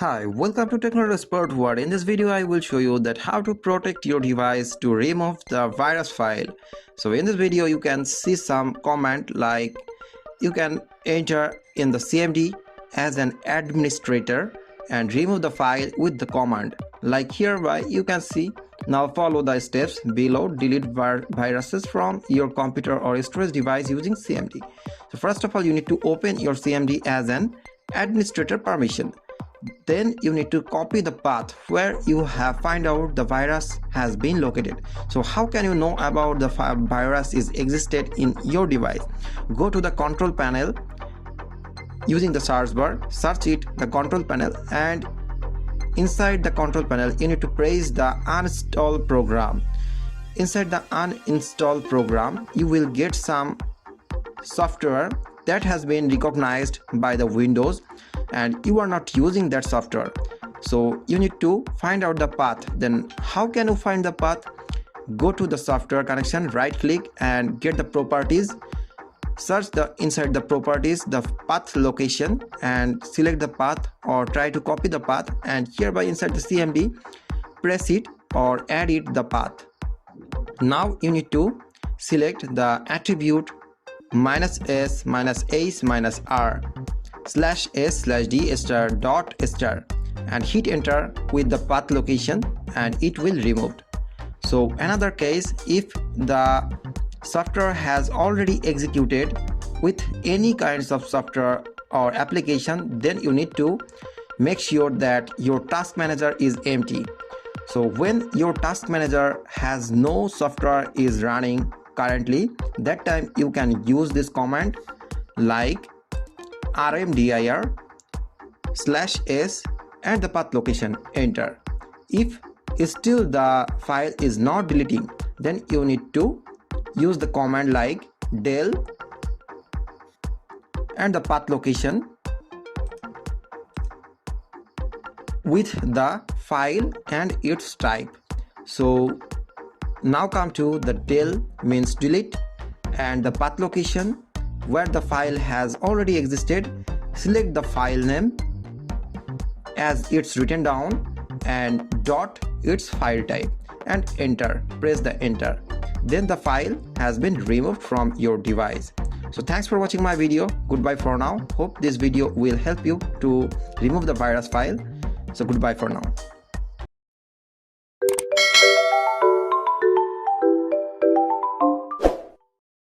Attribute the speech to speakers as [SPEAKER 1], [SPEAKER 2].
[SPEAKER 1] Hi, welcome to Technology Expert World. In this video, I will show you that how to protect your device to remove the virus file. So in this video, you can see some comment like you can enter in the CMD as an administrator and remove the file with the command. Like hereby, you can see. Now follow the steps below. Delete viruses from your computer or storage device using CMD. So first of all, you need to open your CMD as an administrator permission. Then you need to copy the path where you have find out the virus has been located. So how can you know about the virus is existed in your device? Go to the control panel using the search bar, search it the control panel, and inside the control panel you need to press the uninstall program. Inside the uninstall program you will get some software that has been recognized by the Windows and you are not using that software. So you need to find out the path. Then how can you find the path? Go to the software connection, right click and get the properties. Search inside the properties the path location and select the path or try to copy the path, and hereby inside the CMD press it or add it the path. Now you need to select the attribute -s -h -r /s/d* dot star and hit enter with the path location and it will removed. So another case, if the software has already executed with any kinds of software or application, then you need to make sure that your task manager is empty. So when your task manager has no software is running currently, that time you can use this command like rmdir /s and the path location, enter. If still the file is not deleting, then you need to use the command like del and the path location with the file and its type. So now come to the del means delete and the path location where the file has already existed. Select the file name as it's written down and dot its file type and enter. Press the enter. Then the file has been removed from your device. So thanks for watching my video. Goodbye for now. Hope this video will help you to remove the virus file. So goodbye for now.